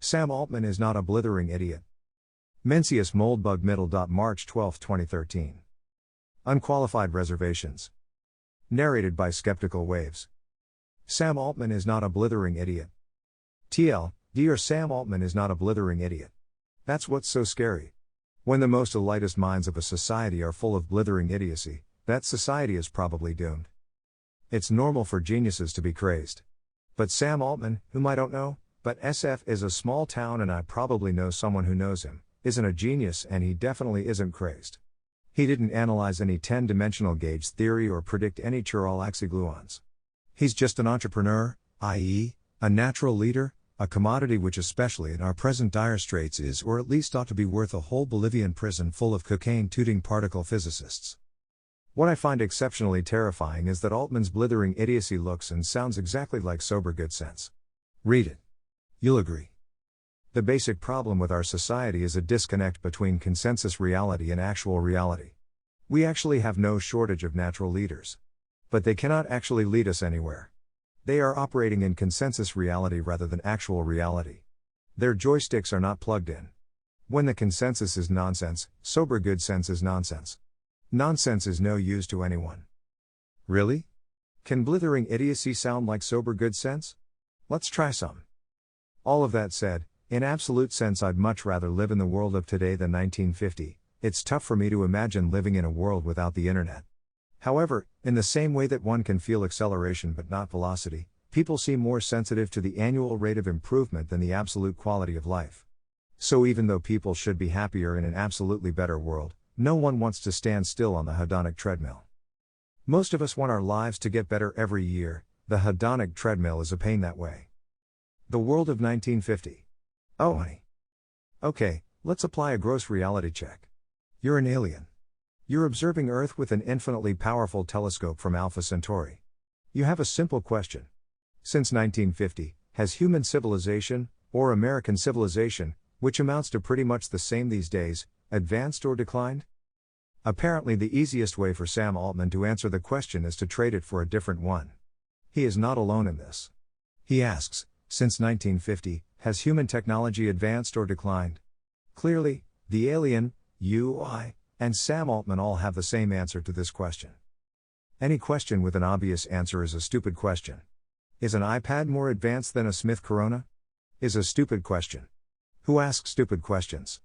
Sam Altman is not a blithering idiot. Mencius Moldbug March 12, 2013. Unqualified Reservations. Narrated by Skeptical Waves. Sam Altman is not a blithering idiot. TL, dear Sam Altman is not a blithering idiot. That's what's so scary. When the most elitist minds of a society are full of blithering idiocy, that society is probably doomed. It's normal for geniuses to be crazed. But Sam Altman, whom I don't know, but SF is a small town and I probably know someone who knows him, isn't a genius and he definitely isn't crazed. He didn't analyze any 10-dimensional gauge theory or predict any Churalaxigluons. He's just an entrepreneur, i.e., a natural leader, a commodity which especially in our present dire straits is or at least ought to be worth a whole Bolivian prison full of cocaine-tooting particle physicists. What I find exceptionally terrifying is that Altman's blithering idiocy looks and sounds exactly like sober good sense. Read it. You'll agree. The basic problem with our society is a disconnect between consensus reality and actual reality. We actually have no shortage of natural leaders. But they cannot actually lead us anywhere. They are operating in consensus reality rather than actual reality. Their joysticks are not plugged in. When the consensus is nonsense, sober good sense is nonsense. Nonsense is no use to anyone. Really? Can blithering idiocy sound like sober good sense? Let's try some. All of that said, in absolute sense I'd much rather live in the world of today than 1950, it's tough for me to imagine living in a world without the internet. However, in the same way that one can feel acceleration but not velocity, people seem more sensitive to the annual rate of improvement than the absolute quality of life. So even though people should be happier in an absolutely better world, no one wants to stand still on the hedonic treadmill. Most of us want our lives to get better every year. The hedonic treadmill is a pain that way. The world of 1950. Oh honey. Okay, let's apply a gross reality check. You're an alien. You're observing Earth with an infinitely powerful telescope from Alpha Centauri. You have a simple question. Since 1950, has human civilization, or American civilization, which amounts to pretty much the same these days, advanced or declined? Apparently the easiest way for Sam Altman to answer the question is to trade it for a different one. He is not alone in this. He asks, since 1950, has human technology advanced or declined? Clearly, the alien, you, I, and Sam Altman all have the same answer to this question. Any question with an obvious answer is a stupid question. Is an iPad more advanced than a Smith Corona? Is a stupid question. Who asks stupid questions?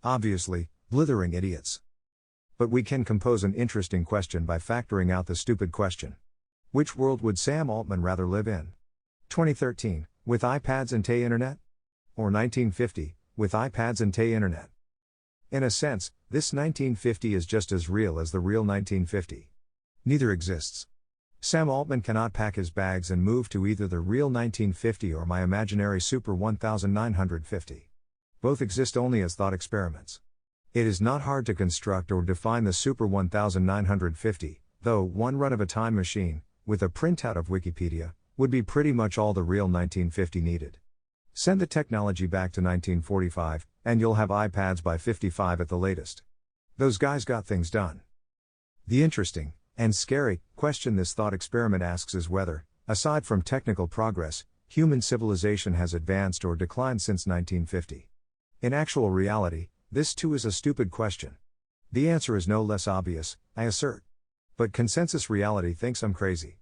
Obviously, blithering idiots. But we can compose an interesting question by factoring out the stupid question. Which world would Sam Altman rather live in? 2013, with iPads and Internet? Or 1950, with iPads and Internet? In a sense, this 1950 is just as real as the real 1950. Neither exists. Sam Altman cannot pack his bags and move to either the real 1950 or my imaginary Super 1950. Both exist only as thought experiments. It is not hard to construct or define the Super 1950, though one run of a time machine, with a printout of Wikipedia, would be pretty much all the real 1950 needed. Send the technology back to 1945, and you'll have iPads by 55 at the latest. Those guys got things done. The interesting, and scary, question this thought experiment asks is whether, aside from technical progress, human civilization has advanced or declined since 1950. In actual reality, this too is a stupid question. The answer is no less obvious, I assert. But consensus reality thinks I'm crazy.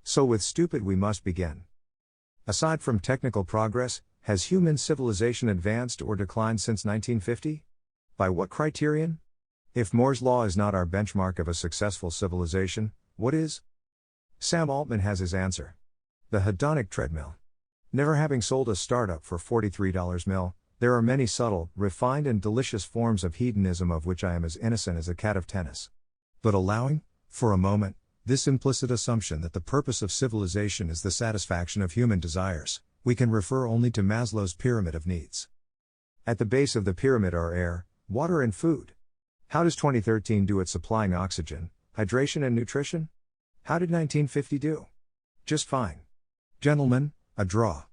So with stupid we must begin. Aside from technical progress, has human civilization advanced or declined since 1950? By what criterion? If Moore's law is not our benchmark of a successful civilization, what is? Sam Altman has his answer. The hedonic treadmill. Never having sold a startup for $43 mil, there are many subtle, refined and delicious forms of hedonism of which I am as innocent as a cat of tennis. But allowing, for a moment, this implicit assumption that the purpose of civilization is the satisfaction of human desires, we can refer only to Maslow's pyramid of needs. At the base of the pyramid are air, water and food. How does 2013 do at supplying oxygen, hydration and nutrition? How did 1950 do? Just fine. Gentlemen, a draw.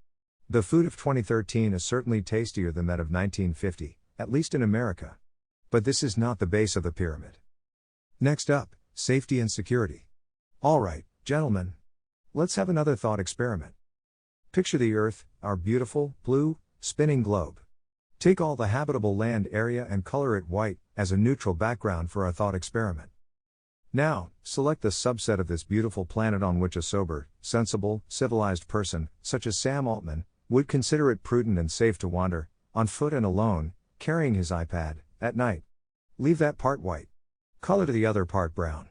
The food of 2013 is certainly tastier than that of 1950, at least in America. But this is not the base of the pyramid. Next up, safety and security. All right, gentlemen. Let's have another thought experiment. Picture the Earth, our beautiful, blue, Spinning globe. Take all the habitable land area and color it white, as a neutral background for our thought experiment. Now, select the subset of this beautiful planet on which a sober, sensible, civilized person, such as Sam Altman, would consider it prudent and safe to wander, on foot and alone, carrying his iPad, at night. Leave that part white. Color the other part brown.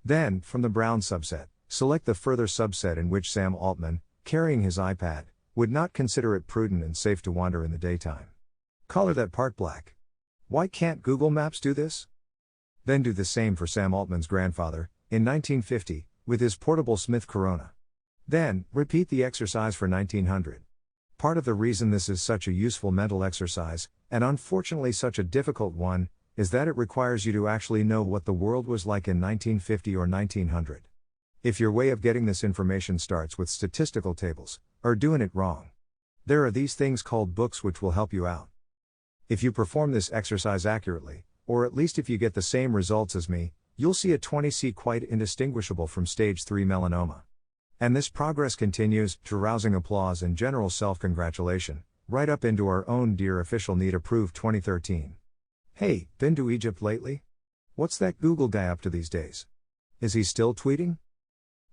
Then, from the brown subset, select the further subset in which Sam Altman, carrying his iPad, would not consider it prudent and safe to wander in the daytime. Color that part black. Why can't Google Maps do this? Then do the same for Sam Altman's grandfather, in 1950, with his portable Smith Corona. Then, repeat the exercise for 1900. Part of the reason this is such a useful mental exercise, and unfortunately such a difficult one, is that it requires you to actually know what the world was like in 1950 or 1900. If your way of getting this information starts with statistical tables, or doing it wrong, there are these things called books which will help you out. If you perform this exercise accurately, or at least if you get the same results as me, you'll see a 20C quite indistinguishable from stage 3 melanoma. And this progress continues, to rousing applause and general self-congratulation, right up into our own dear official NEET-approved 2013. Hey, been to Egypt lately? What's that Google guy up to these days? Is he still tweeting?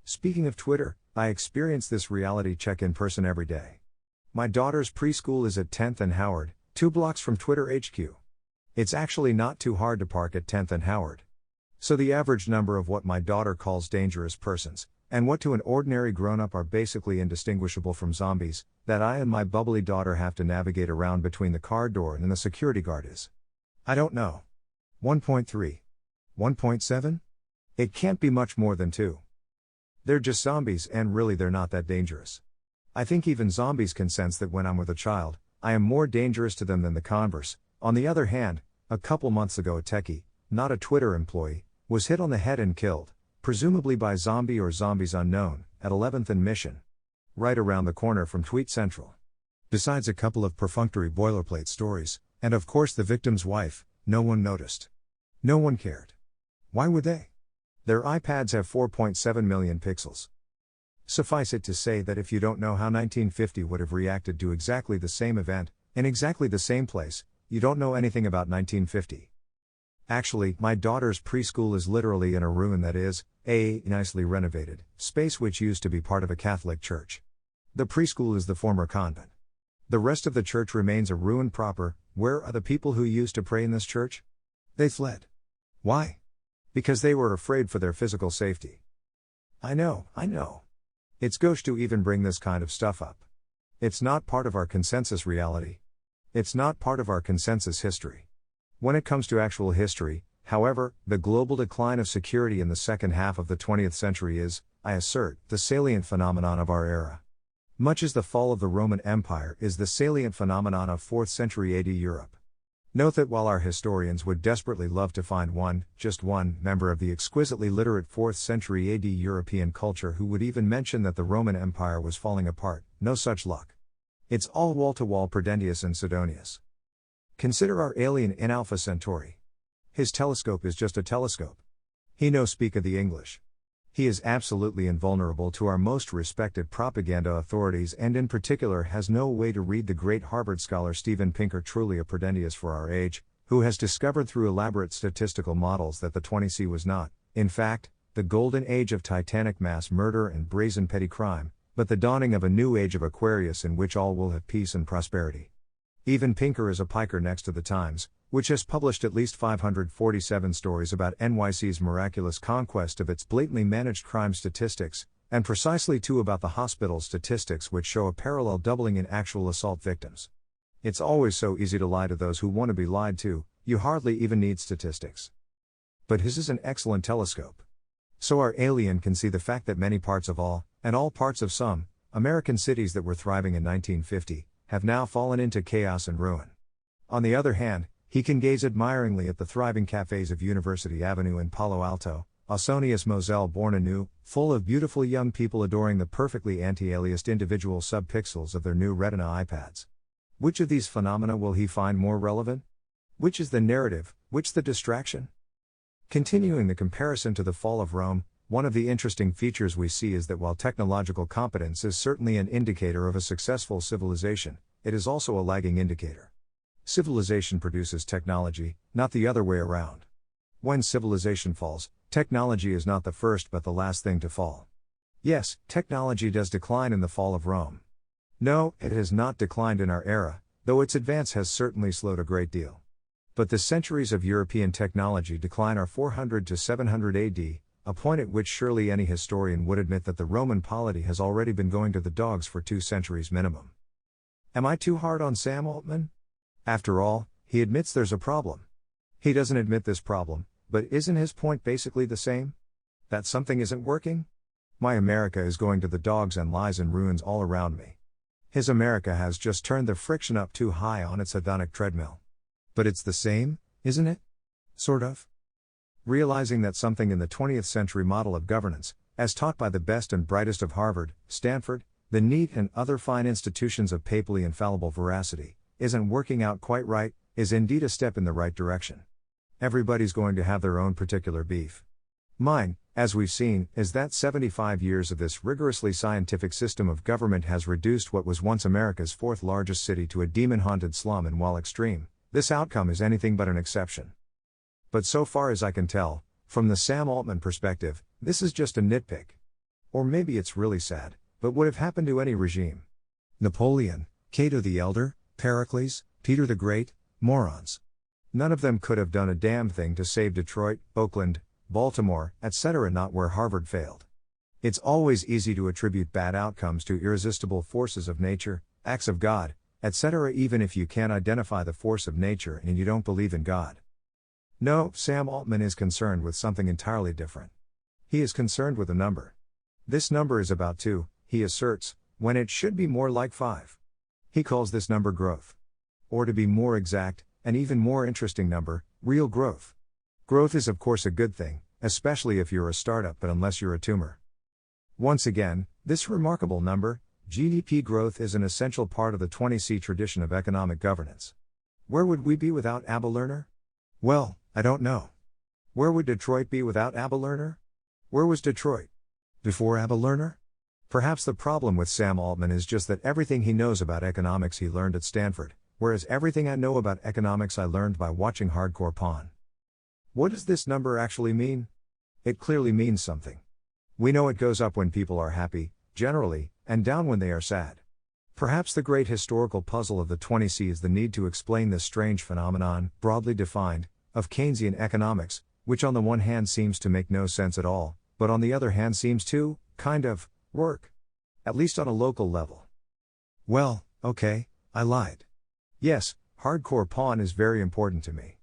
Speaking of Twitter, I experience this reality check in person every day. My daughter's preschool is at 10th and Howard, 2 blocks from Twitter HQ. It's actually not too hard to park at 10th and Howard. So the average number of what my daughter calls dangerous persons, and what to an ordinary grown-up are basically indistinguishable from zombies, that I and my bubbly daughter have to navigate around between the car door and the security guard is. I don't know. 1.3? 1.7? It can't be much more than 2. They're just zombies, and really they're not that dangerous. I think even zombies can sense that when I'm with a child, I am more dangerous to them than the converse. On the other hand, a couple months ago a techie, not a Twitter employee, was hit on the head and killed, presumably by zombie or zombies unknown, at 11th and Mission. Right around the corner from Tweet Central. Besides a couple of perfunctory boilerplate stories, and of course the victim's wife, no one noticed. No one cared. Why would they? Their iPads have 4.7 million pixels. Suffice it to say that if you don't know how 1950 would have reacted to exactly the same event, in exactly the same place, you don't know anything about 1950. Actually, my daughter's preschool is literally in a ruin that is, a nicely renovated space which used to be part of a Catholic church. The preschool is the former convent. The rest of the church remains a ruin proper. Where are the people who used to pray in this church? They fled. Why? Because they were afraid for their physical safety. I know. It's gauche to even bring this kind of stuff up. It's not part of our consensus reality. It's not part of our consensus history. When it comes to actual history, however, the global decline of security in the second half of the 20th century is, I assert, the salient phenomenon of our era. Much as the fall of the Roman Empire is the salient phenomenon of 4th century AD Europe. Note that while our historians would desperately love to find just one, member of the exquisitely literate 4th century AD European culture who would even mention that the Roman Empire was falling apart, no such luck. It's all wall-to-wall Prudentius and Sidonius. Consider our alien in Alpha Centauri. His telescope is just a telescope. He no speak of the English. He is absolutely invulnerable to our most respected propaganda authorities and in particular has no way to read the great Harvard scholar Steven Pinker, truly a Prudentius for our age, who has discovered through elaborate statistical models that the 20C was not, in fact, the golden age of titanic mass murder and brazen petty crime, but the dawning of a new age of Aquarius in which all will have peace and prosperity. Even Pinker is a piker next to the Times, which has published at least 547 stories about NYC's miraculous conquest of its blatantly managed crime statistics, and precisely 2 about the hospital statistics which show a parallel doubling in actual assault victims. It's always so easy to lie to those who want to be lied to, you hardly even need statistics. But his is an excellent telescope. So our alien can see the fact that many parts of all, and all parts of some, American cities that were thriving in 1950, have now fallen into chaos and ruin. On the other hand, he can gaze admiringly at the thriving cafes of University Avenue in Palo Alto, Ausonius Moselle born anew, full of beautiful young people adoring the perfectly anti-aliased individual sub-pixels of their new Retina iPads. Which of these phenomena will he find more relevant? Which is the narrative, which the distraction? Continuing the comparison to the fall of Rome, one of the interesting features we see is that while technological competence is certainly an indicator of a successful civilization, it is also a lagging indicator. Civilization produces technology, not the other way around. When civilization falls, technology is not the first but the last thing to fall. Yes, technology does decline in the fall of Rome. No, it has not declined in our era, though its advance has certainly slowed a great deal. But the centuries of European technology decline are 400 to 700 AD, a point at which surely any historian would admit that the Roman polity has already been going to the dogs for 2 centuries minimum. Am I too hard on Sam Altman? After all, he admits there's a problem. He doesn't admit this problem, but isn't his point basically the same? That something isn't working? My America is going to the dogs and lies in ruins all around me. His America has just turned the friction up too high on its hedonic treadmill. But it's the same, isn't it? Sort of. Realizing that something in the 20th century model of governance, as taught by the best and brightest of Harvard, Stanford, the NEAT and other fine institutions of papally infallible veracity, isn't working out quite right, is indeed a step in the right direction. Everybody's going to have their own particular beef. Mine, as we've seen, is that 75 years of this rigorously scientific system of government has reduced what was once America's 4th largest city to a demon-haunted slum, and while extreme, this outcome is anything but an exception. But so far as I can tell, from the Sam Altman perspective, this is just a nitpick. Or maybe it's really sad, but would have happened to any regime. Napoleon, Cato the Elder, Pericles, Peter the Great, morons. None of them could have done a damn thing to save Detroit, Oakland, Baltimore, etc., not where Harvard failed. It's always easy to attribute bad outcomes to irresistible forces of nature, acts of God, etc., even if you can't identify the force of nature and you don't believe in God. No, Sam Altman is concerned with something entirely different. He is concerned with a number. This number is about 2, he asserts, when it should be more like 5. He calls this number growth. Or to be more exact, an even more interesting number, real growth. Growth is of course a good thing, especially if you're a startup, but unless you're a tumor. Once again, this remarkable number, GDP growth, is an essential part of the 20C tradition of economic governance. Where would we be without Abba Lerner? Well, I don't know. Where would Detroit be without Abba Lerner? Where was Detroit before Abba Lerner? Perhaps the problem with Sam Altman is just that everything he knows about economics he learned at Stanford, whereas everything I know about economics I learned by watching Hardcore Pawn. What does this number actually mean? It clearly means something. We know it goes up when people are happy, generally, and down when they are sad. Perhaps the great historical puzzle of the 20C is the need to explain this strange phenomenon, broadly defined, of Keynesian economics, which on the one hand seems to make no sense at all, but on the other hand seems to, kind of, work. At least on a local level. Well, okay, I lied. Yes, Hardcore Pawn is very important to me.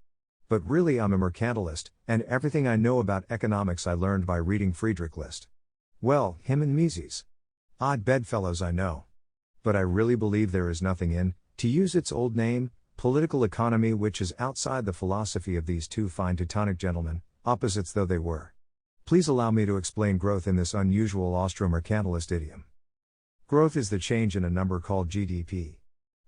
But really I'm a mercantilist, and everything I know about economics I learned by reading Friedrich List. Well, him and Mises. Odd bedfellows, I know. But I really believe there is nothing in, to use its old name, political economy, which is outside the philosophy of these 2 fine Teutonic gentlemen, opposites though they were. Please allow me to explain growth in this unusual Austro-mercantilist idiom. Growth is the change in a number called GDP.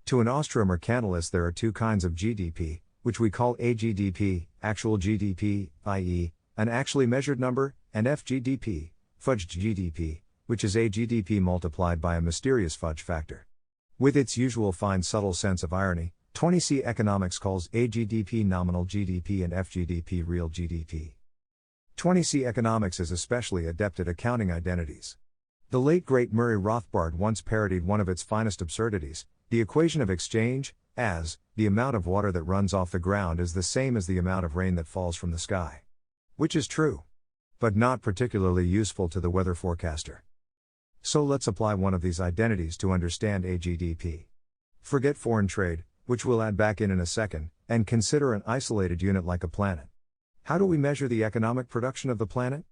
To an Austro-mercantilist there are 2 kinds of GDP, which we call AGDP, actual GDP, i.e., an actually measured number, and FGDP, fudged GDP, which is AGDP multiplied by a mysterious fudge factor. With its usual fine subtle sense of irony, 20C economics calls AGDP nominal GDP and FGDP real GDP. 20C economics is especially adept at accounting identities. The late great Murray Rothbard once parodied one of its finest absurdities, the equation of exchange, as, the amount of water that runs off the ground is the same as the amount of rain that falls from the sky. Which is true. But not particularly useful to the weather forecaster. So let's apply one of these identities to understand AGDP. Forget foreign trade, which we'll add back in a second, and consider an isolated unit like a planet. How do we measure the economic production of the planet?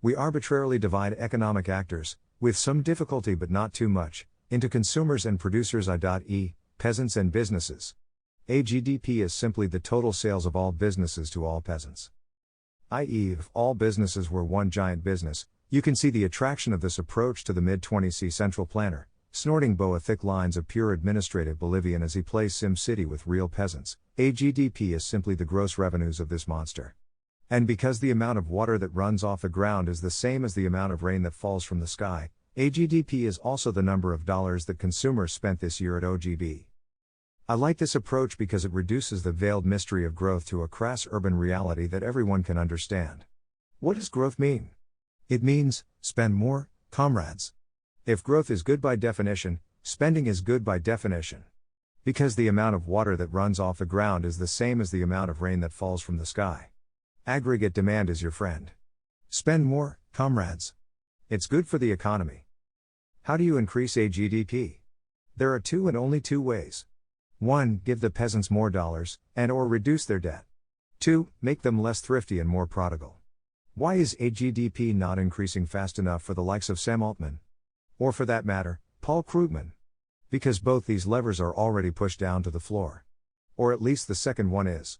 We arbitrarily divide economic actors, with some difficulty but not too much, into consumers and producers, i.e., peasants and businesses. AGDP is simply the total sales of all businesses to all peasants. I.e., if all businesses were one giant business, you can see the attraction of this approach to the mid-20C central planner, snorting Boa thick lines of pure administrative Bolivian as he plays Sim City with real peasants. AGDP is simply the gross revenues of this monster. And because the amount of water that runs off the ground is the same as the amount of rain that falls from the sky, AGDP is also the number of dollars that consumers spent this year at OGB. I like this approach because it reduces the veiled mystery of growth to a crass urban reality that everyone can understand. What does growth mean? It means, spend more, comrades. If growth is good by definition, spending is good by definition. Because the amount of water that runs off the ground is the same as the amount of rain that falls from the sky. Aggregate demand is your friend. Spend more, comrades. It's good for the economy. How do you increase a GDP? There are two and only two ways. 1. Give the peasants more dollars, and/or reduce their debt. 2. Make them less thrifty and more prodigal. Why is a GDP not increasing fast enough for the likes of Sam Altman? Or for that matter, Paul Krugman? Because both these levers are already pushed down to the floor. Or at least the second one is.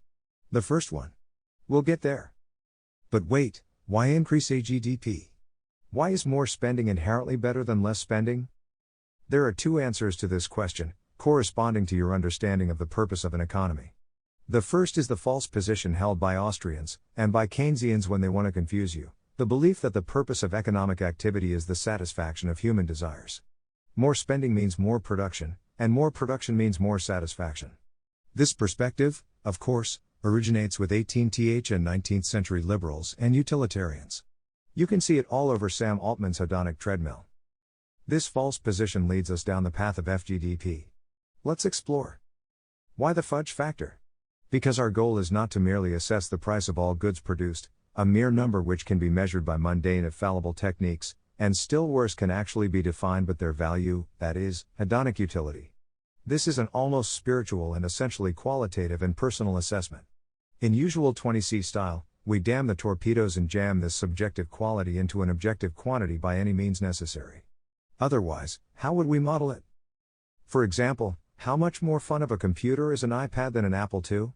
The first one. We'll get there. But wait, why increase a GDP? Why is more spending inherently better than less spending? There are two answers to this question, corresponding to your understanding of the purpose of an economy. The first is the false position held by Austrians, and by Keynesians when they want to confuse you, the belief that the purpose of economic activity is the satisfaction of human desires. More spending means more production, and more production means more satisfaction. This perspective, of course, originates with 18th and 19th century liberals and utilitarians. You can see it all over Sam Altman's hedonic treadmill. This false position leads us down the path of FGDP. Let's explore. Why the fudge factor? Because our goal is not to merely assess the price of all goods produced, a mere number which can be measured by mundane if fallible techniques, and still worse can actually be defined but their value, that is, hedonic utility. This is an almost spiritual and essentially qualitative and personal assessment. In usual 20C style, we damn the torpedoes and jam this subjective quality into an objective quantity by any means necessary. Otherwise, how would we model it? For example, how much more fun of a computer is an iPad than an Apple II?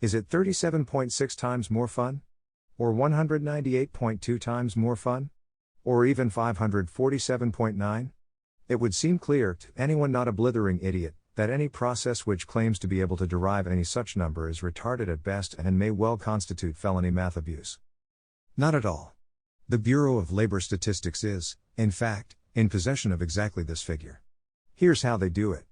Is it 37.6 times more fun? Or 198.2 times more fun? Or even 547.9? It would seem clear, to anyone not a blithering idiot, that any process which claims to be able to derive any such number is retarded at best and may well constitute felony math abuse. Not at all. The Bureau of Labor Statistics is, in fact, in possession of exactly this figure. Here's how they do it.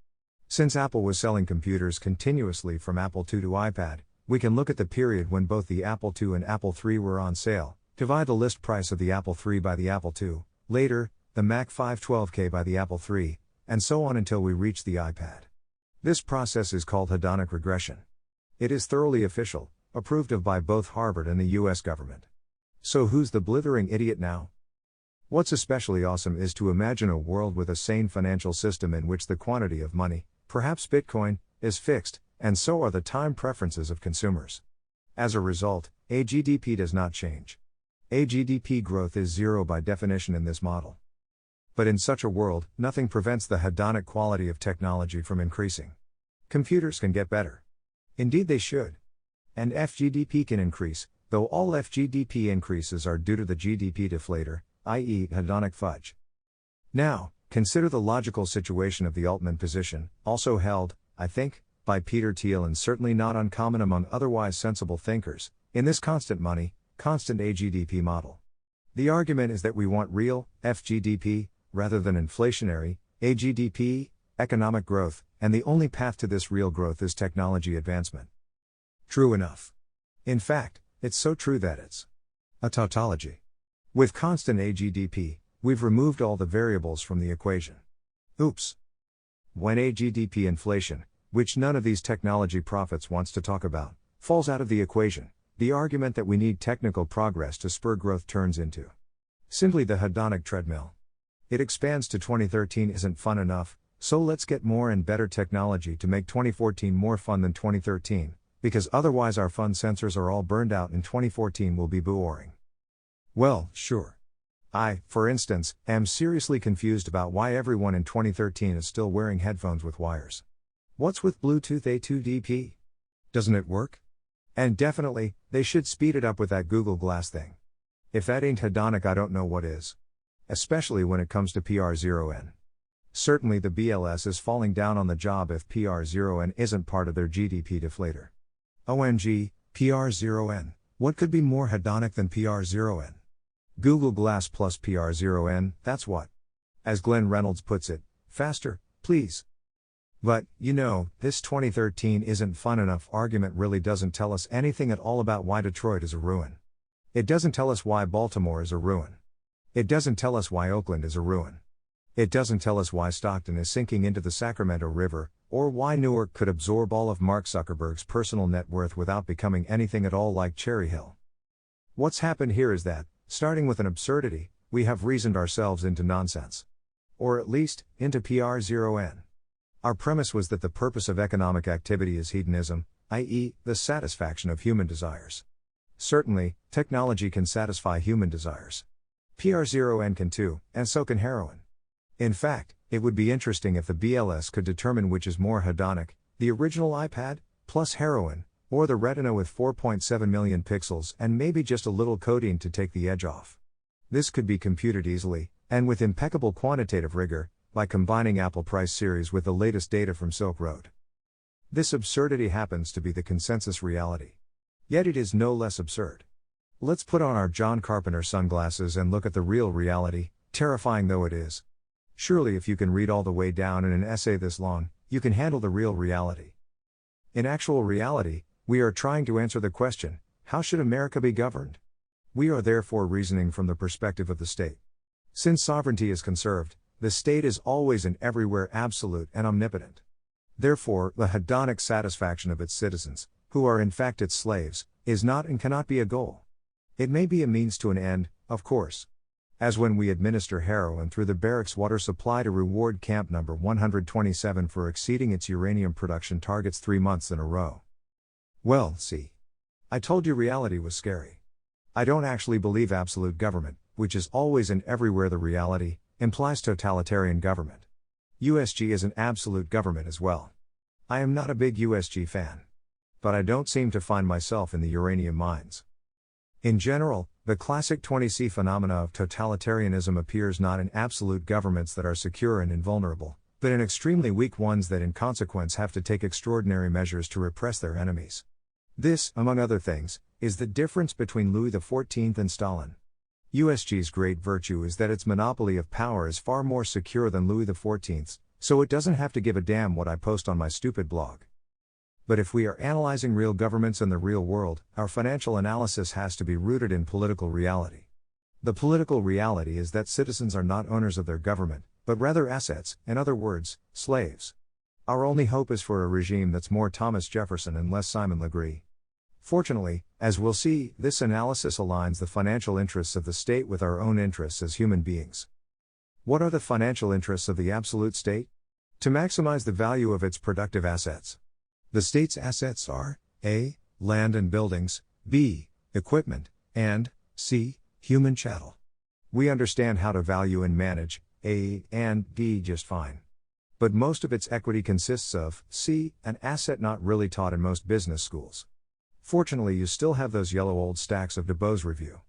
Since Apple was selling computers continuously from Apple II to iPad, we can look at the period when both the Apple II and Apple III were on sale, divide the list price of the Apple III by the Apple II, later, the Mac 512K by the Apple III, and so on until we reach the iPad. This process is called hedonic regression. It is thoroughly official, approved of by both Harvard and the US government. So who's the blithering idiot now? What's especially awesome is to imagine a world with a sane financial system in which the quantity of money, perhaps Bitcoin, is fixed, and so are the time preferences of consumers. As a result, a GDP does not change. A GDP growth is zero by definition in this model. But in such a world, nothing prevents the hedonic quality of technology from increasing. Computers can get better. Indeed they should. And FGDP can increase, though all FGDP increases are due to the GDP deflator, i.e. hedonic fudge. Now, consider the logical situation of the Altman position, also held, I think, by Peter Thiel and certainly not uncommon among otherwise sensible thinkers, in this constant money, constant AGDP model. The argument is that we want real, FGDP, rather than inflationary, AGDP, economic growth, and the only path to this real growth is technology advancement. True enough. In fact, it's so true that it's a tautology. With constant AGDP, we've removed all the variables from the equation. Oops. When AGDP inflation, which none of these technology prophets wants to talk about, falls out of the equation, the argument that we need technical progress to spur growth turns into simply the hedonic treadmill. It expands to 2013 isn't fun enough, so let's get more and better technology to make 2014 more fun than 2013, because otherwise our fun sensors are all burned out and 2014 will be boring. Well, sure. I, for instance, am seriously confused about why everyone in 2013 is still wearing headphones with wires. What's with Bluetooth A2DP? Doesn't it work? And definitely, they should speed it up with that Google Glass thing. If that ain't hedonic, I don't know what is. Especially when it comes to PR0N. Certainly the BLS is falling down on the job if PR0N isn't part of their GDP deflator. OMG, PR0N, what could be more hedonic than PR0N? Google Glass plus PR0N, that's what. As Glenn Reynolds puts it, faster, please. But, this 2013 isn't fun enough argument really doesn't tell us anything at all about why Detroit is a ruin. It doesn't tell us why Baltimore is a ruin. It doesn't tell us why Oakland is a ruin. It doesn't tell us why Stockton is sinking into the Sacramento River, or why Newark could absorb all of Mark Zuckerberg's personal net worth without becoming anything at all like Cherry Hill. What's happened here is that, starting with an absurdity, we have reasoned ourselves into nonsense. Or at least, into PR0N. Our premise was that the purpose of economic activity is hedonism, i.e., the satisfaction of human desires. Certainly, technology can satisfy human desires. PR0N can too, and so can heroin. In fact, it would be interesting if the BLS could determine which is more hedonic, the original iPad, plus heroin, or the Retina with 4.7 million pixels and maybe just a little codeine to take the edge off. This could be computed easily, and with impeccable quantitative rigor, by combining Apple price series with the latest data from Silk Road. This absurdity happens to be the consensus reality. Yet it is no less absurd. Let's put on our John Carpenter sunglasses and look at the real reality, terrifying though it is. Surely if you can read all the way down in an essay this long, you can handle the real reality. In actual reality, we are trying to answer the question, how should America be governed? We are therefore reasoning from the perspective of the state. Since sovereignty is conserved, the state is always and everywhere absolute and omnipotent. Therefore, the hedonic satisfaction of its citizens, who are in fact its slaves, is not and cannot be a goal. It may be a means to an end, of course. As when we administer heroin through the barracks water supply to reward Camp Number 127 for exceeding its uranium production targets 3 months in a row. Well, see. I told you reality was scary. I don't actually believe absolute government, which is always and everywhere the reality, implies totalitarian government. USG is an absolute government as well. I am not a big USG fan. But I don't seem to find myself in the uranium mines. In general, the classic 20C phenomena of totalitarianism appears not in absolute governments that are secure and invulnerable, but in extremely weak ones that in consequence have to take extraordinary measures to repress their enemies. This, among other things, is the difference between Louis XIV and Stalin. USG's great virtue is that its monopoly of power is far more secure than Louis XIV's, so it doesn't have to give a damn what I post on my stupid blog. But if we are analyzing real governments in the real world, our financial analysis has to be rooted in political reality. The political reality is that citizens are not owners of their government, but rather assets, in other words, slaves. Our only hope is for a regime that's more Thomas Jefferson and less Simon Legree. Fortunately, as we'll see, this analysis aligns the financial interests of the state with our own interests as human beings. What are the financial interests of the absolute state? To maximize the value of its productive assets. The state's assets are A. Land and buildings, B. Equipment, and C. Human chattel. We understand how to value and manage A and D just fine. But most of its equity consists of C, an asset not really taught in most business schools. Fortunately, you still have those yellow old stacks of DeBoe's Review.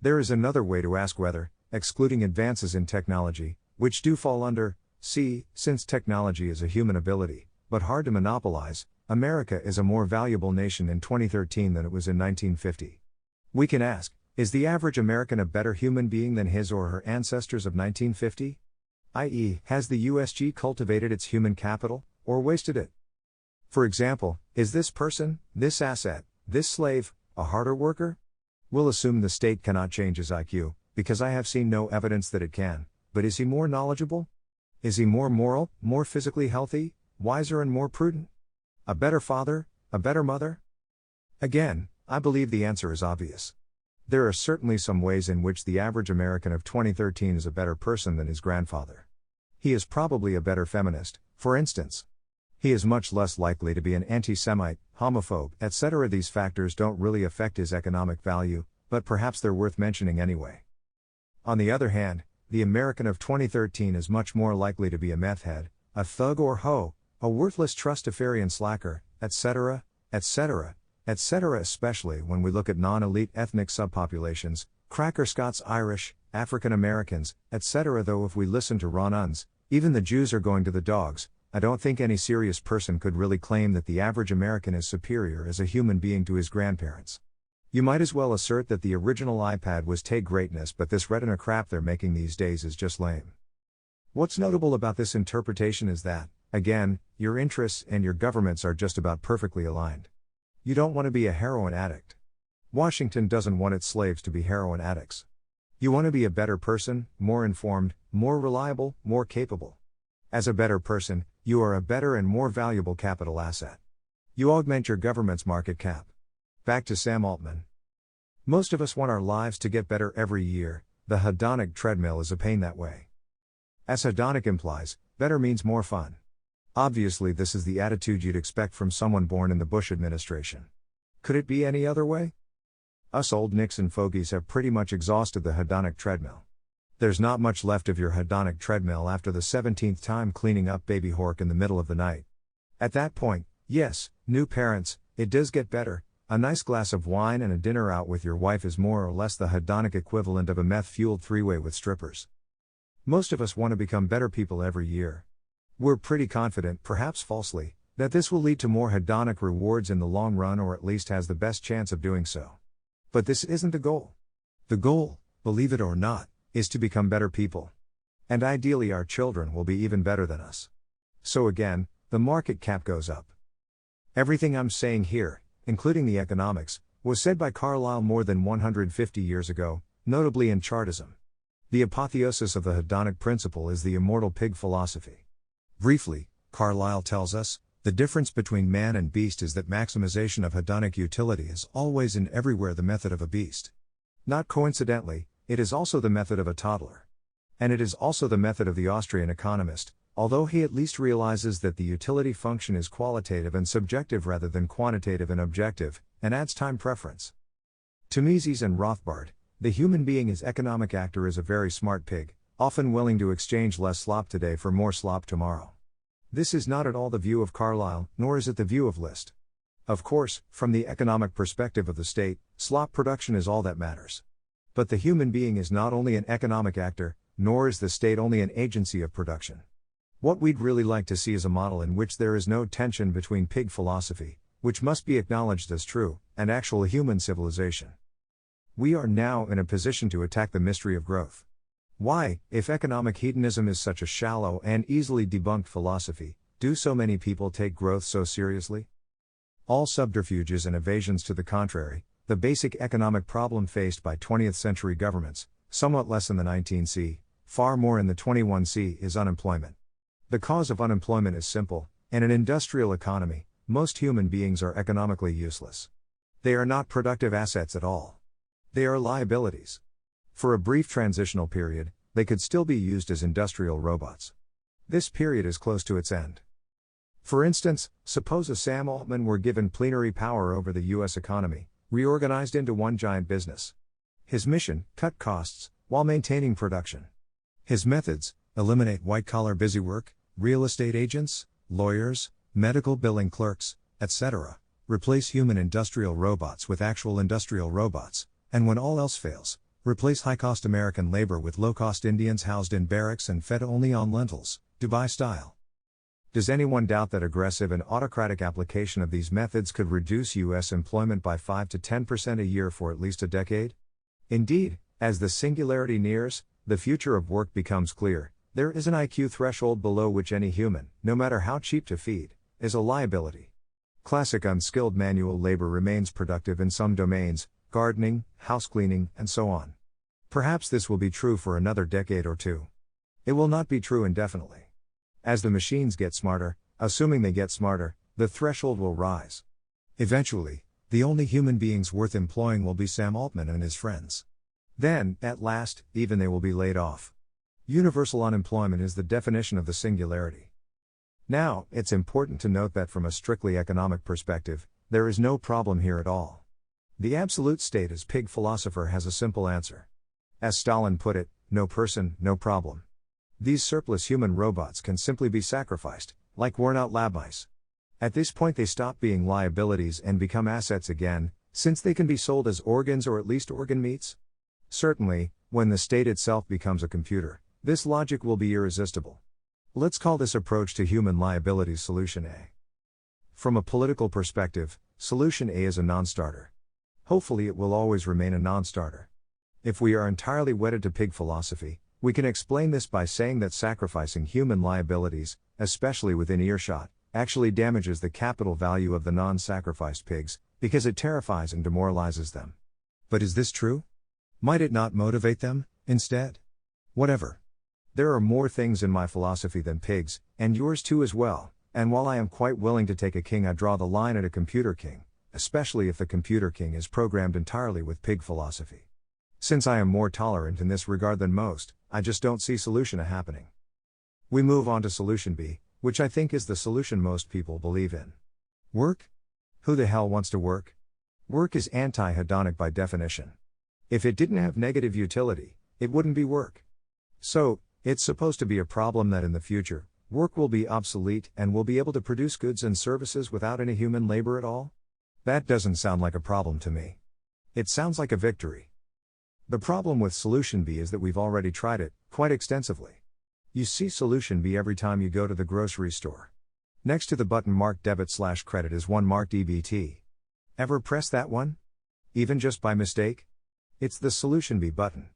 There is another way to ask whether, excluding advances in technology, which do fall under C, since technology is a human ability, but hard to monopolize, America is a more valuable nation in 2013 than it was in 1950. We can ask, is the average American a better human being than his or her ancestors of 1950? i.e., has the USG cultivated its human capital, or wasted it? For example, is this person, this asset, this slave, a harder worker? We'll assume the state cannot change his IQ, because I have seen no evidence that it can, but is he more knowledgeable? Is he more moral, more physically healthy, wiser and more prudent? A better father, a better mother? Again, I believe the answer is obvious. There are certainly some ways in which the average American of 2013 is a better person than his grandfather. He is probably a better feminist, for instance. He is much less likely to be an anti-Semite, homophobe, etc. These factors don't really affect his economic value, but perhaps they're worth mentioning anyway. On the other hand, the American of 2013 is much more likely to be a meth head, a thug or hoe, a worthless trustafarian slacker, etc., etc., etc. Especially when we look at non-elite ethnic subpopulations, Cracker Scots Irish, African Americans, etc. Though if we listen to Ron Unz, even the Jews are going to the dogs. I don't think any serious person could really claim that the average American is superior as a human being to his grandparents. You might as well assert that the original iPad was greatness, but this Retina crap they're making these days is just lame. What's notable about this interpretation is that, Again, your interests and your governments are just about perfectly aligned. You don't want to be a heroin addict. Washington doesn't want its slaves to be heroin addicts. You want to be a better person, more informed, more reliable, more capable. As a better person, you are a better and more valuable capital asset. You augment your government's market cap. Back to Sam Altman. Most of us want our lives to get better every year. The hedonic treadmill is a pain that way. As hedonic implies, better means more fun. Obviously, this is the attitude you'd expect from someone born in the Bush administration. Could it be any other way? Us old Nixon fogies have pretty much exhausted the hedonic treadmill. There's not much left of your hedonic treadmill after the 17th time cleaning up baby Hork in the middle of the night. At that point, yes, new parents, it does get better. A nice glass of wine and a dinner out with your wife is more or less the hedonic equivalent of a meth-fueled three-way with strippers. Most of us want to become better people every year. We're pretty confident, perhaps falsely, that this will lead to more hedonic rewards in the long run, or at least has the best chance of doing so. But this isn't the goal. The goal, believe it or not, is to become better people. And ideally our children will be even better than us. So again, the market cap goes up. Everything I'm saying here, including the economics, was said by Carlyle more than 150 years ago, notably in Chartism. The apotheosis of the hedonic principle is the immortal pig philosophy. Briefly, Carlyle tells us, the difference between man and beast is that maximization of hedonic utility is always and everywhere the method of a beast. Not coincidentally, it is also the method of a toddler. And it is also the method of the Austrian economist, although he at least realizes that the utility function is qualitative and subjective rather than quantitative and objective, and adds time preference. To Mises and Rothbard, the human being as economic actor is a very smart pig, often willing to exchange less slop today for more slop tomorrow. This is not at all the view of Carlyle, nor is it the view of List. Of course, from the economic perspective of the state, slop production is all that matters. But the human being is not only an economic actor, nor is the state only an agency of production. What we'd really like to see is a model in which there is no tension between pig philosophy, which must be acknowledged as true, and actual human civilization. We are now in a position to attack the mystery of growth. Why, if economic hedonism is such a shallow and easily debunked philosophy, do so many people take growth so seriously? All subterfuges and evasions to the contrary, the basic economic problem faced by 20th century governments, somewhat less in the 19C, far more in the 21C, is unemployment. The cause of unemployment is simple: in an industrial economy, most human beings are economically useless. They are not productive assets at all. They are liabilities. For a brief transitional period, they could still be used as industrial robots. This period is close to its end. For instance, suppose a Sam Altman were given plenary power over the U.S. economy, reorganized into one giant business. His mission: cut costs, while maintaining production. His methods: eliminate white-collar busywork, real estate agents, lawyers, medical billing clerks, etc. Replace human industrial robots with actual industrial robots, and when all else fails, replace high-cost American labor with low-cost Indians housed in barracks and fed only on lentils, Dubai style. Does anyone doubt that aggressive and autocratic application of these methods could reduce U.S. employment by 5 to 10% a year for at least a decade? Indeed, as the singularity nears, the future of work becomes clear. There is an IQ threshold below which any human, no matter how cheap to feed, is a liability. Classic unskilled manual labor remains productive in some domains: gardening, house cleaning, and so on. Perhaps this will be true for another decade or two. It will not be true indefinitely. As the machines get smarter, assuming they get smarter, the threshold will rise. Eventually, the only human beings worth employing will be Sam Altman and his friends. Then, at last, even they will be laid off. Universal unemployment is the definition of the singularity. Now, it's important to note that from a strictly economic perspective, there is no problem here at all. The absolute state as pig philosopher has a simple answer. As Stalin put it, no person, no problem. These surplus human robots can simply be sacrificed, like worn-out lab mice. At this point they stop being liabilities and become assets again, since they can be sold as organs or at least organ meats. Certainly, when the state itself becomes a computer, this logic will be irresistible. Let's call this approach to human liabilities Solution A. From a political perspective, Solution A is a non-starter. Hopefully it will always remain a non-starter. If we are entirely wedded to pig philosophy, we can explain this by saying that sacrificing human liabilities, especially within earshot, actually damages the capital value of the non-sacrificed pigs, because it terrifies and demoralizes them. But is this true? Might it not motivate them, instead? Whatever. There are more things in my philosophy than pigs, and yours too as well, and while I am quite willing to take a king, I draw the line at a computer king, especially if the computer king is programmed entirely with pig philosophy. Since I am more tolerant in this regard than most, I just don't see solution A happening. We move on to solution B, which I think is the solution most people believe in. Work? Who the hell wants to work? Work is anti-hedonic by definition. If it didn't have negative utility, it wouldn't be work. So, it's supposed to be a problem that in the future, work will be obsolete and we'll be able to produce goods and services without any human labor at all? That doesn't sound like a problem to me. It sounds like a victory. The problem with solution B is that we've already tried it, quite extensively. You see solution B every time you go to the grocery store. Next to the button marked debit/credit is one marked EBT. Ever press that one? Even just by mistake? It's the solution B button.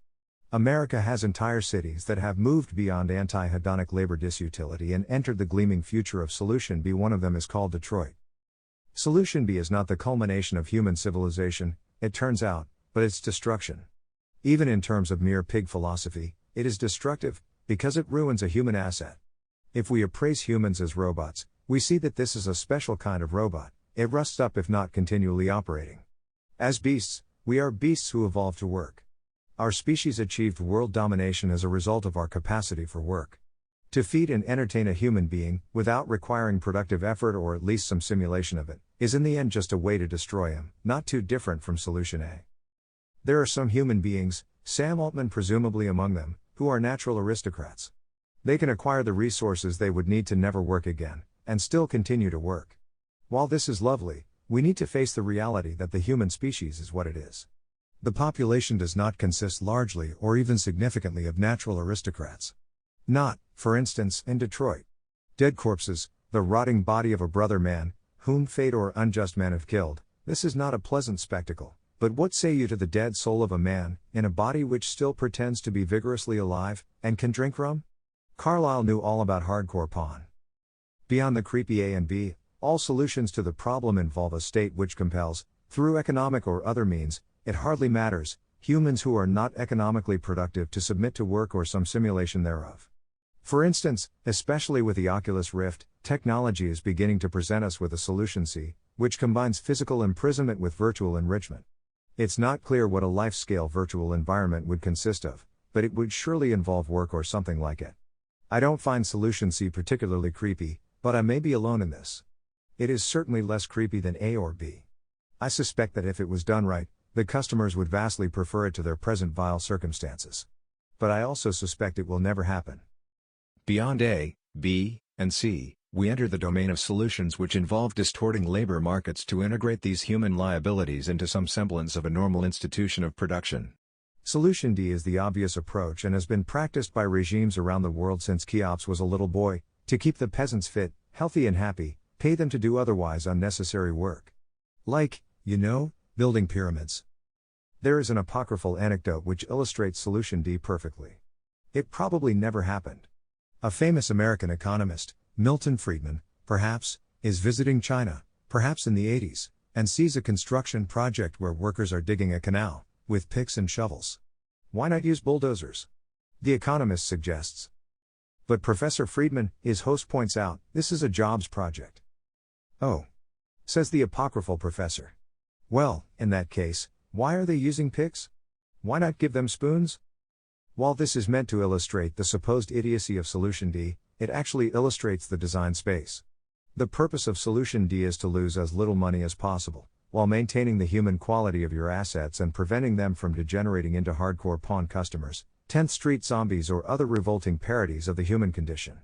America has entire cities that have moved beyond anti-hedonic labor disutility and entered the gleaming future of solution B. One of them is called Detroit. Solution B is not the culmination of human civilization, it turns out, but its destruction. Even in terms of mere pig philosophy, it is destructive, because it ruins a human asset. If we appraise humans as robots, we see that this is a special kind of robot. It rusts up if not continually operating. As beasts, we are beasts who evolved to work. Our species achieved world domination as a result of our capacity for work. To feed and entertain a human being, without requiring productive effort or at least some simulation of it, is in the end just a way to destroy him, not too different from solution A. There are some human beings, Sam Altman presumably among them, who are natural aristocrats. They can acquire the resources they would need to never work again, and still continue to work. While this is lovely, we need to face the reality that the human species is what it is. The population does not consist largely or even significantly of natural aristocrats. Not, for instance, in Detroit. Dead corpses, the rotting body of a brother man, whom fate or unjust men have killed, this is not a pleasant spectacle. But what say you to the dead soul of a man, in a body which still pretends to be vigorously alive, and can drink rum? Carlyle knew all about hardcore pawn. Beyond the creepy A and B, all solutions to the problem involve a state which compels, through economic or other means, it hardly matters, humans who are not economically productive to submit to work or some simulation thereof. For instance, especially with the Oculus Rift, technology is beginning to present us with a solution C, which combines physical imprisonment with virtual enrichment. It's not clear what a life-scale virtual environment would consist of, but it would surely involve work or something like it. I don't find solution C particularly creepy, but I may be alone in this. It is certainly less creepy than A or B. I suspect that if it was done right, the customers would vastly prefer it to their present vile circumstances. But I also suspect it will never happen. Beyond A, B, and C, we enter the domain of solutions which involve distorting labor markets to integrate these human liabilities into some semblance of a normal institution of production. Solution D is the obvious approach and has been practiced by regimes around the world since Cheops was a little boy, to keep the peasants fit, healthy and happy, pay them to do otherwise unnecessary work. Like, building pyramids. There is an apocryphal anecdote which illustrates solution D perfectly. It probably never happened. A famous American economist, Milton Friedman, perhaps, is visiting China, perhaps in the 80s, and sees a construction project where workers are digging a canal, with picks and shovels. Why not use bulldozers? The economist suggests. But Professor Friedman, his host points out, this is a jobs project. Oh. Says the apocryphal professor. Well, in that case, why are they using picks? Why not give them spoons? While this is meant to illustrate the supposed idiocy of solution D, it actually illustrates the design space. The purpose of solution D is to lose as little money as possible, while maintaining the human quality of your assets and preventing them from degenerating into hardcore pawn customers, 10th Street zombies or other revolting parodies of the human condition.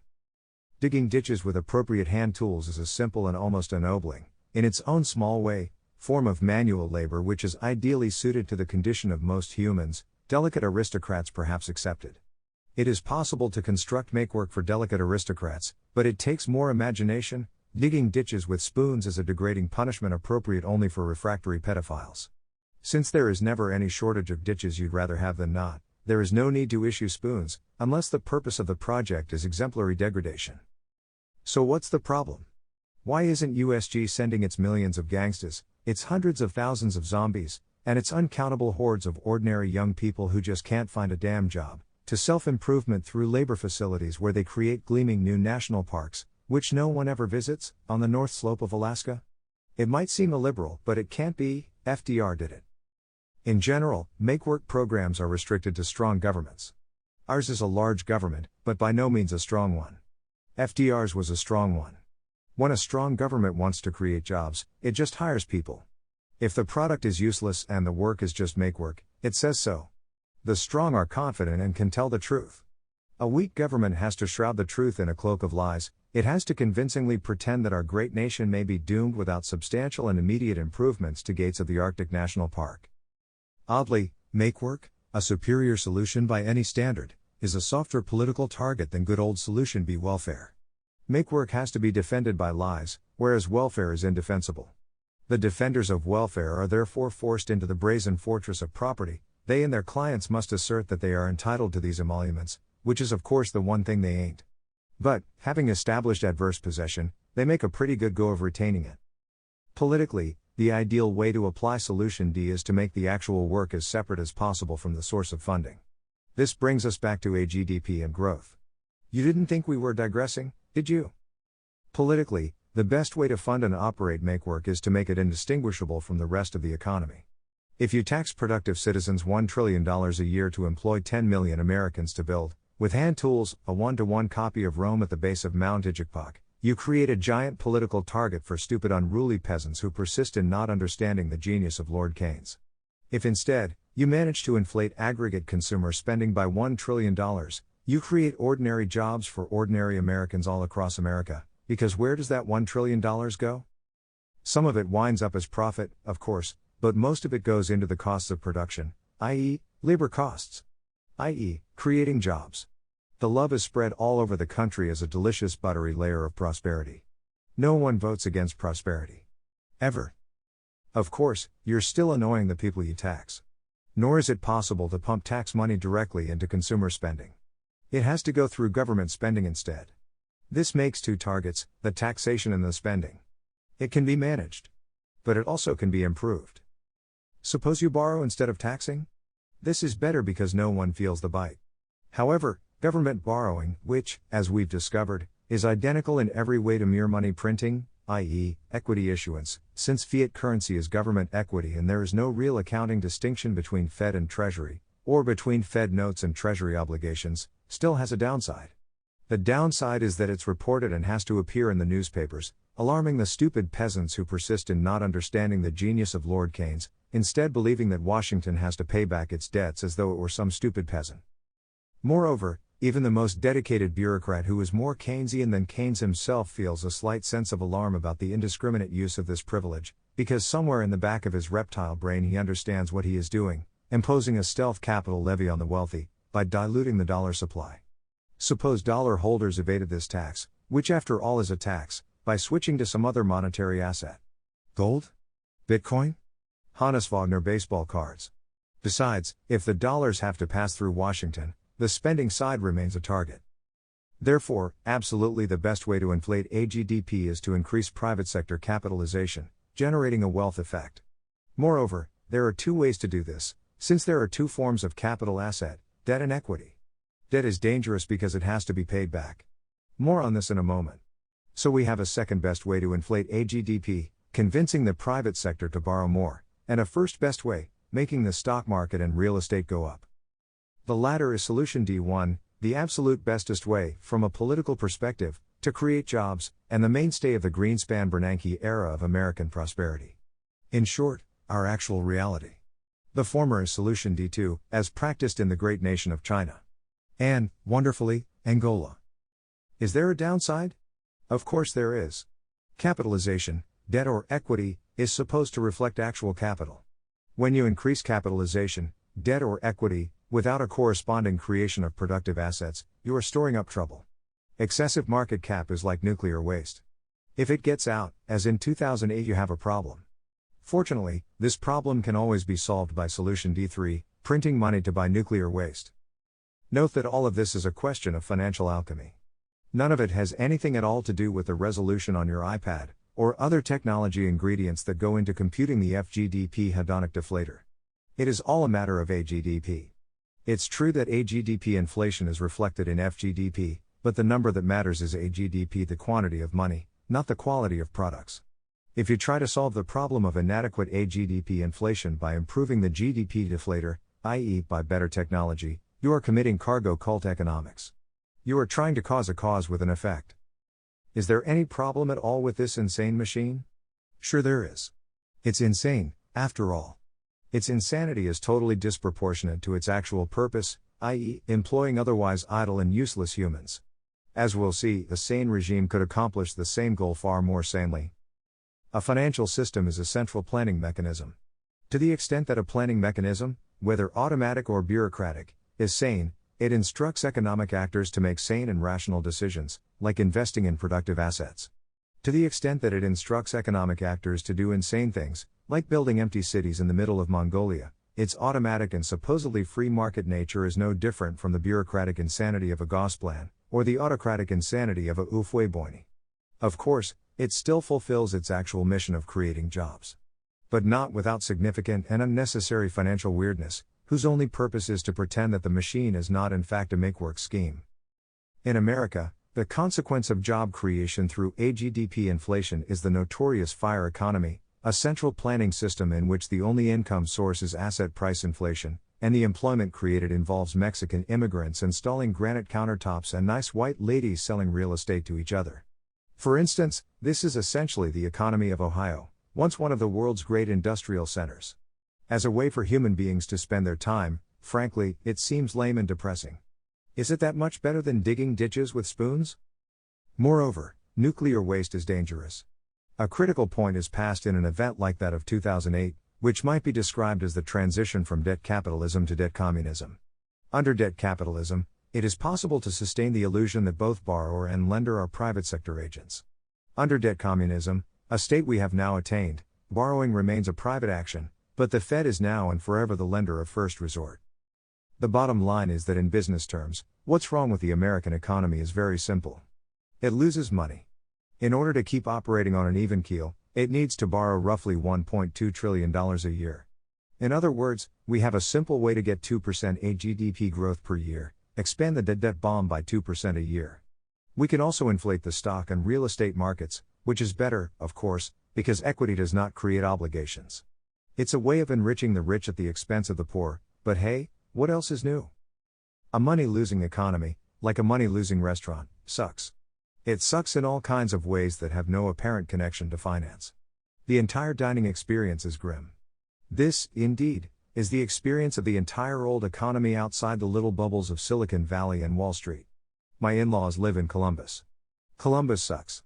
Digging ditches with appropriate hand tools is a simple and almost ennobling, in its own small way, form of manual labor which is ideally suited to the condition of most humans, delicate aristocrats perhaps excepted. It is possible to construct make-work for delicate aristocrats, but it takes more imagination. Digging ditches with spoons is a degrading punishment appropriate only for refractory pedophiles. Since there is never any shortage of ditches you'd rather have than not, there is no need to issue spoons, unless the purpose of the project is exemplary degradation. So what's the problem? Why isn't USG sending its millions of gangsters, its hundreds of thousands of zombies, and its uncountable hordes of ordinary young people who just can't find a damn job, to self-improvement through labor facilities where they create gleaming new national parks, which no one ever visits, on the North Slope of Alaska? It might seem illiberal, but it can't be. FDR did it. In general, make-work programs are restricted to strong governments. Ours is a large government, but by no means a strong one. FDR's was a strong one. When a strong government wants to create jobs, it just hires people. If the product is useless and the work is just make-work, it says so. The strong are confident and can tell the truth. A weak government has to shroud the truth in a cloak of lies. It has to convincingly pretend that our great nation may be doomed without substantial and immediate improvements to gates of the Arctic National Park. Oddly, make-work, a superior solution by any standard, is a softer political target than good old solution B welfare. Make-work has to be defended by lies, whereas welfare is indefensible. The defenders of welfare are therefore forced into the brazen fortress of property. They and their clients must assert that they are entitled to these emoluments, which is of course the one thing they ain't. But, having established adverse possession, they make a pretty good go of retaining it. Politically, the ideal way to apply Solution D is to make the actual work as separate as possible from the source of funding. This brings us back to GDP and growth. You didn't think we were digressing, did you? Politically, the best way to fund and operate make-work is to make it indistinguishable from the rest of the economy. If you tax productive citizens $1 trillion a year to employ 10 million Americans to build, with hand tools, a one-to-one copy of Rome at the base of Mount Ijikpak, you create a giant political target for stupid unruly peasants who persist in not understanding the genius of Lord Keynes. If instead, you manage to inflate aggregate consumer spending by $1 trillion, you create ordinary jobs for ordinary Americans all across America, because where does that $1 trillion go? Some of it winds up as profit, of course, but most of it goes into the costs of production, i.e., labor costs. i.e., creating jobs. The love is spread all over the country as a delicious buttery layer of prosperity. No one votes against prosperity. Ever. Of course, you're still annoying the people you tax. Nor is it possible to pump tax money directly into consumer spending. It has to go through government spending instead. This makes two targets, the taxation and the spending. It can be managed. But it also can be improved. Suppose you borrow instead of taxing? This is better because no one feels the bite. However, government borrowing, which, as we've discovered, is identical in every way to mere money printing, i.e., equity issuance, since fiat currency is government equity and there is no real accounting distinction between Fed and Treasury, or between Fed notes and Treasury obligations, still has a downside. The downside is that it's reported and has to appear in the newspapers, alarming the stupid peasants who persist in not understanding the genius of Lord Keynes, instead believing that Washington has to pay back its debts as though it were some stupid peasant. Moreover, even the most dedicated bureaucrat who is more Keynesian than Keynes himself feels a slight sense of alarm about the indiscriminate use of this privilege, because somewhere in the back of his reptile brain he understands what he is doing, imposing a stealth capital levy on the wealthy, by diluting the dollar supply. Suppose dollar holders evaded this tax, which after all is a tax, by switching to some other monetary asset. Gold? Bitcoin? Hannes Wagner baseball cards. Besides, if the dollars have to pass through Washington, the spending side remains a target. Therefore, absolutely the best way to inflate GDP is to increase private sector capitalization, generating a wealth effect. Moreover, there are two ways to do this, since there are two forms of capital asset, debt and equity. Debt is dangerous because it has to be paid back. More on this in a moment. So we have a second best way to inflate GDP, convincing the private sector to borrow more, and a first best way, making the stock market and real estate go up. The latter is Solution D1, the absolute bestest way, from a political perspective, to create jobs, and the mainstay of the Greenspan-Bernanke era of American prosperity. In short, our actual reality. The former is Solution D2, as practiced in the great nation of China. And, wonderfully, Angola. Is there a downside? Of course there is. Capitalization, debt or equity, is supposed to reflect actual capital. When you increase capitalization, debt or equity, without a corresponding creation of productive assets, you are storing up trouble. Excessive market cap is like nuclear waste. If it gets out, as in 2008, you have a problem. Fortunately, this problem can always be solved by Solution D3, printing money to buy nuclear waste. Note that all of this is a question of financial alchemy. None of it has anything at all to do with the resolution on your iPad, or other technology ingredients that go into computing the FGDP hedonic deflator. It is all a matter of AGDP. It's true that AGDP inflation is reflected in FGDP, but the number that matters is AGDP, the quantity of money, not the quality of products. If you try to solve the problem of inadequate AGDP inflation by improving the GDP deflator, i.e., by better technology, you are committing cargo cult economics. You are trying to cause a cause with an effect. Is there any problem at all with this insane machine? Sure there is. It's insane, after all. Its insanity is totally disproportionate to its actual purpose, i.e., employing otherwise idle and useless humans. As we'll see, a sane regime could accomplish the same goal far more sanely. A financial system is a central planning mechanism. To the extent that a planning mechanism, whether automatic or bureaucratic, is sane, it instructs economic actors to make sane and rational decisions, like investing in productive assets. To the extent that it instructs economic actors to do insane things, like building empty cities in the middle of Mongolia, its automatic and supposedly free market nature is no different from the bureaucratic insanity of a Gosplan, or the autocratic insanity of a Ufweboini. Of course, it still fulfills its actual mission of creating jobs. But not without significant and unnecessary financial weirdness, whose only purpose is to pretend that the machine is not in fact a make-work scheme. In America, the consequence of job creation through AGDP inflation is the notorious FIRE economy, a central planning system in which the only income source is asset price inflation, and the employment created involves Mexican immigrants installing granite countertops and nice white ladies selling real estate to each other. For instance, this is essentially the economy of Ohio, once one of the world's great industrial centers. As a way for human beings to spend their time, frankly, it seems lame and depressing. Is it that much better than digging ditches with spoons? Moreover, nuclear waste is dangerous. A critical point is passed in an event like that of 2008, which might be described as the transition from debt capitalism to debt communism. Under debt capitalism, it is possible to sustain the illusion that both borrower and lender are private sector agents. Under debt communism, a state we have now attained, borrowing remains a private action, but the Fed is now and forever the lender of first resort. The bottom line is that in business terms, what's wrong with the American economy is very simple. It loses money. In order to keep operating on an even keel, it needs to borrow roughly $1.2 trillion a year. In other words, we have a simple way to get 2% AGDP growth per year, expand the debt bomb by 2% a year. We can also inflate the stock and real estate markets, which is better, of course, because equity does not create obligations. It's a way of enriching the rich at the expense of the poor, but hey, what else is new? A money-losing economy, like a money-losing restaurant, sucks. It sucks in all kinds of ways that have no apparent connection to finance. The entire dining experience is grim. This, indeed, is the experience of the entire old economy outside the little bubbles of Silicon Valley and Wall Street. My in-laws live in Columbus. Columbus sucks.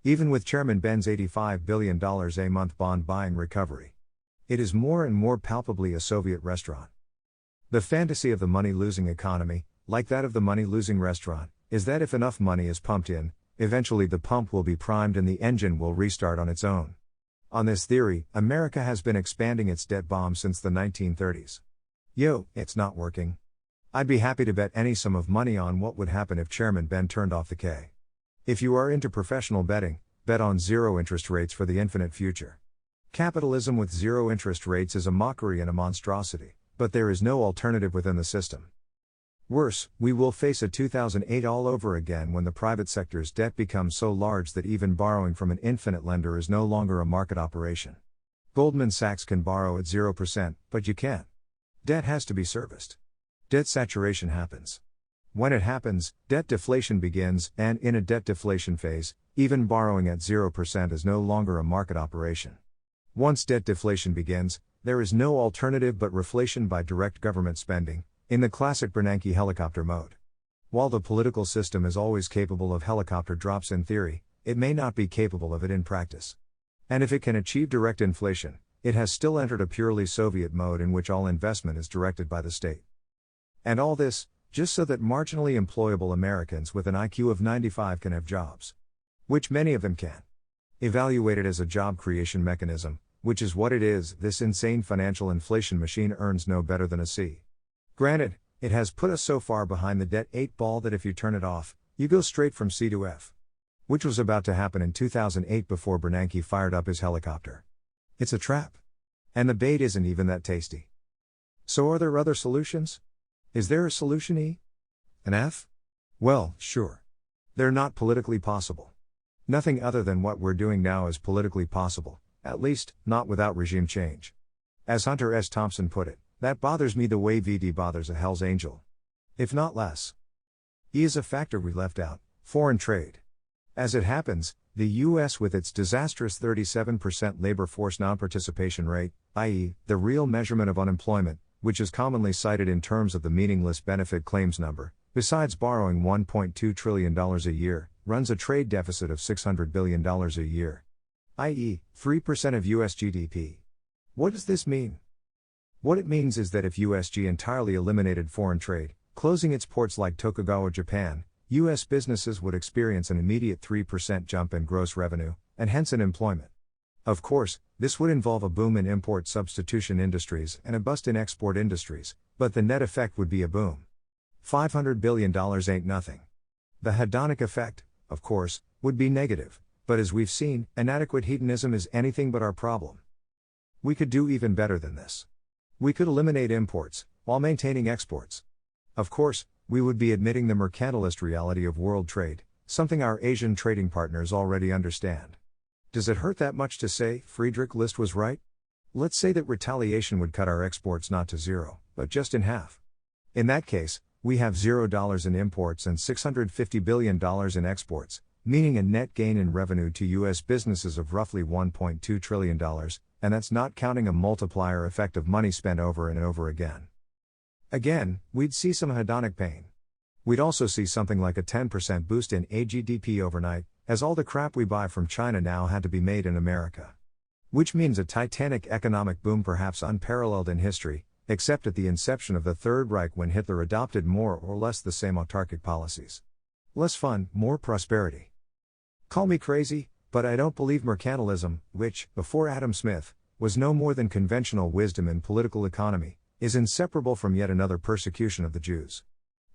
Even with Chairman Ben's $85 billion a month bond buying recovery. It is more and more palpably a Soviet restaurant. The fantasy of the money-losing economy, like that of the money-losing restaurant, is that if enough money is pumped in, eventually the pump will be primed and the engine will restart on its own. On this theory, America has been expanding its debt bomb since the 1930s. It's not working. I'd be happy to bet any sum of money on what would happen if Chairman Ben turned off the K. If you are into professional betting, bet on zero interest rates for the infinite future. Capitalism with zero interest rates is a mockery and a monstrosity, but there is no alternative within the system. Worse, we will face a 2008 all over again when the private sector's debt becomes so large that even borrowing from an infinite lender is no longer a market operation. Goldman Sachs can borrow at 0%, but you can't. Debt has to be serviced. Debt saturation happens. When it happens, debt deflation begins, and in a debt deflation phase, even borrowing at 0% is no longer a market operation. Once debt deflation begins, there is no alternative but reflation by direct government spending, in the classic Bernanke helicopter mode. While the political system is always capable of helicopter drops in theory, it may not be capable of it in practice. And if it can achieve direct inflation, it has still entered a purely Soviet mode in which all investment is directed by the state. And all this, just so that marginally employable Americans with an IQ of 95 can have jobs. Which many of them can. Evaluated as a job creation mechanism, which is what it is, this insane financial inflation machine earns no better than a C. Granted, it has put us so far behind the debt 8 ball that if you turn it off, You go straight from C to F. Which was about to happen in 2008 before Bernanke fired up his helicopter. It's a trap. And the bait isn't even that tasty. So are there other solutions? Is there a solution E? An F? Well, sure. They're not politically possible. Nothing other than what we're doing now is politically possible, at least, not without regime change. As Hunter S. Thompson put it, that bothers me the way VD bothers a Hell's Angel. If not less. E is a factor we left out, foreign trade. As it happens, the US with its disastrous 37% labor force non-participation rate, i.e., the real measurement of unemployment, which is commonly cited in terms of the meaningless benefit claims number, besides borrowing $1.2 trillion a year, runs a trade deficit of $600 billion a year. I.e., 3% of US GDP. What does this mean? What it means is that if USG entirely eliminated foreign trade, closing its ports like Tokugawa, Japan, US businesses would experience an immediate 3% jump in gross revenue, and hence in employment. Of course, this would involve a boom in import substitution industries and a bust in export industries, but the net effect would be a boom. $500 billion ain't nothing. The hedonic effect, of course, would be negative, but as we've seen, inadequate hedonism is anything but our problem. We could do even better than this. We could eliminate imports, while maintaining exports. Of course, we would be admitting the mercantilist reality of world trade, something our Asian trading partners already understand. Does it hurt that much to say Friedrich List was right? Let's say that retaliation would cut our exports not to zero, but just in half. In that case, we have $0 in imports and $650 billion in exports, meaning a net gain in revenue to U.S. businesses of roughly $1.2 trillion, and that's not counting a multiplier effect of money spent over and over again. Again, we'd see some hedonic pain. We'd also see something like a 10% boost in AGDP overnight, as all the crap we buy from China now had to be made in America. Which means a titanic economic boom perhaps unparalleled in history, except at the inception of the Third Reich when Hitler adopted more or less the same autarkic policies. Less fun, more prosperity. Call me crazy, but I don't believe mercantilism, which, before Adam Smith, was no more than conventional wisdom in political economy, is inseparable from yet another persecution of the Jews.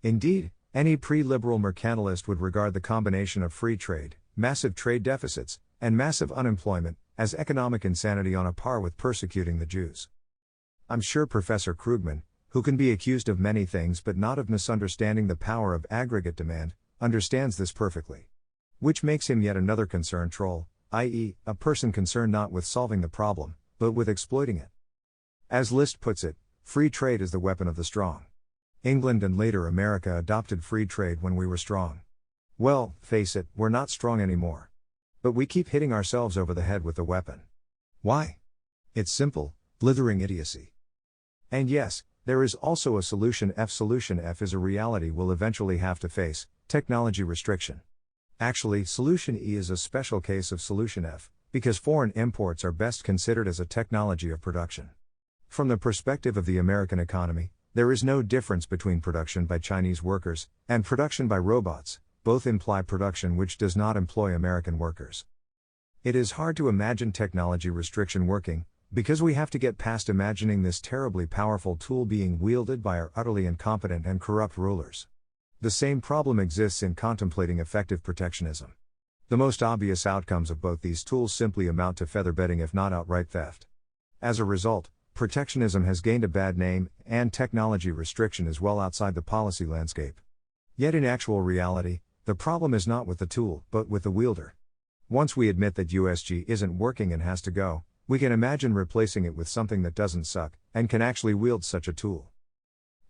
Indeed, any pre-liberal mercantilist would regard the combination of free trade, massive trade deficits, and massive unemployment as economic insanity on a par with persecuting the Jews. I'm sure Professor Krugman, who can be accused of many things but not of misunderstanding the power of aggregate demand, understands this perfectly. Which makes him yet another concerned troll, i.e., a person concerned not with solving the problem, but with exploiting it. As List puts it, free trade is the weapon of the strong. England and later America adopted free trade when we were strong. Well, face it, we're not strong anymore. But we keep hitting ourselves over the head with the weapon. Why? It's simple, blithering idiocy. And yes, there is also a solution F. Solution F is a reality we'll eventually have to face, technology restriction. Actually, solution E is a special case of solution F, because foreign imports are best considered as a technology of production. From the perspective of the American economy, there is no difference between production by Chinese workers and production by robots, both imply production which does not employ American workers. It is hard to imagine technology restriction working, because we have to get past imagining this terribly powerful tool being wielded by our utterly incompetent and corrupt rulers. The same problem exists in contemplating effective protectionism. The most obvious outcomes of both these tools simply amount to featherbedding if not outright theft. As a result, protectionism has gained a bad name, and technology restriction is well outside the policy landscape. Yet in actual reality, the problem is not with the tool, but with the wielder. Once we admit that USG isn't working and has to go, we can imagine replacing it with something that doesn't suck, and can actually wield such a tool.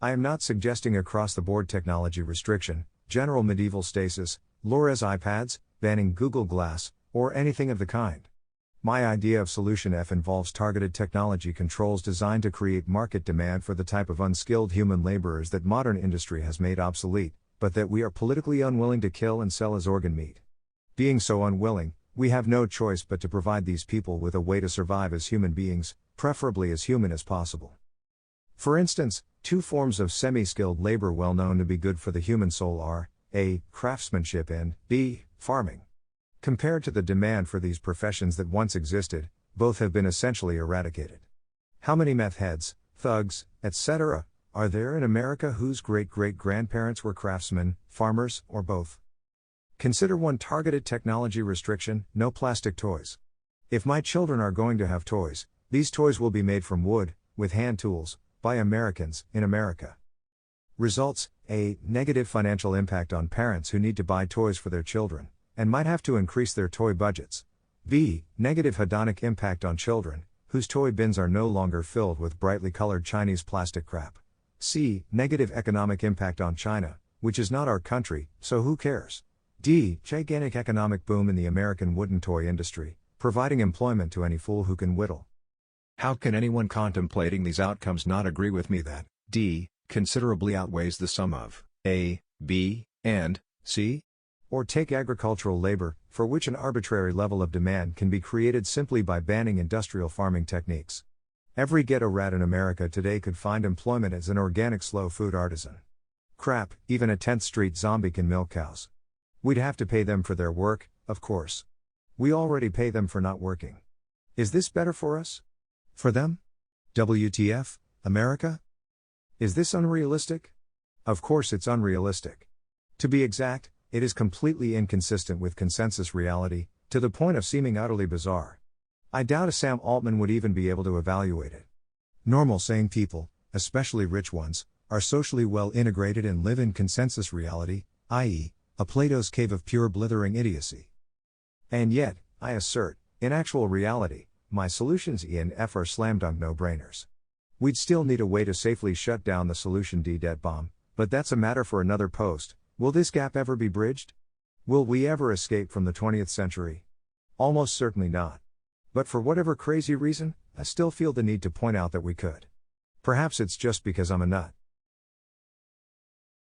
I am not suggesting across-the-board technology restriction, general medieval stasis, low-res iPads, banning Google Glass, or anything of the kind. My idea of solution F involves targeted technology controls designed to create market demand for the type of unskilled human laborers that modern industry has made obsolete, but that we are politically unwilling to kill and sell as organ meat. Being so unwilling, we have no choice but to provide these people with a way to survive as human beings, preferably as human as possible. For instance, two forms of semi-skilled labor well known to be good for the human soul are, A. craftsmanship and, B. farming. Compared to the demand for these professions that once existed, both have been essentially eradicated. How many meth heads, thugs, etc., are there in America whose great-great-grandparents were craftsmen, farmers, or both? Consider one targeted technology restriction: no plastic toys. If my children are going to have toys, these toys will be made from wood, with hand tools, by Americans, in America. Results: A. Negative financial impact on parents who need to buy toys for their children, and might have to increase their toy budgets. B. Negative hedonic impact on children, whose toy bins are no longer filled with brightly colored Chinese plastic crap. C. Negative economic impact on China, which is not our country, so who cares? D. Gigantic economic boom in the American wooden toy industry, providing employment to any fool who can whittle. How can anyone contemplating these outcomes not agree with me that D. considerably outweighs the sum of A, B, and C? Or take agricultural labor, for which an arbitrary level of demand can be created simply by banning industrial farming techniques. Every ghetto rat in America today could find employment as an organic slow food artisan. Crap, even a 10th Street zombie can milk cows. We'd have to pay them for their work, of course. We already pay them for not working. Is this better for us? For them? WTF, America? Is this unrealistic? Of course it's unrealistic. To be exact, it is completely inconsistent with consensus reality, to the point of seeming utterly bizarre. I doubt a Sam Altman would even be able to evaluate it. Normal sane people, especially rich ones, are socially well integrated and live in consensus reality, i.e., a Plato's cave of pure blithering idiocy. And yet, I assert, in actual reality, my solutions E and F are slam dunk no-brainers. We'd still need a way to safely shut down the solution D debt bomb, but that's a matter for another post. Will this gap ever be bridged? Will we ever escape from the 20th century? Almost certainly not. But for whatever crazy reason, I still feel the need to point out that we could. Perhaps it's just because I'm a nut.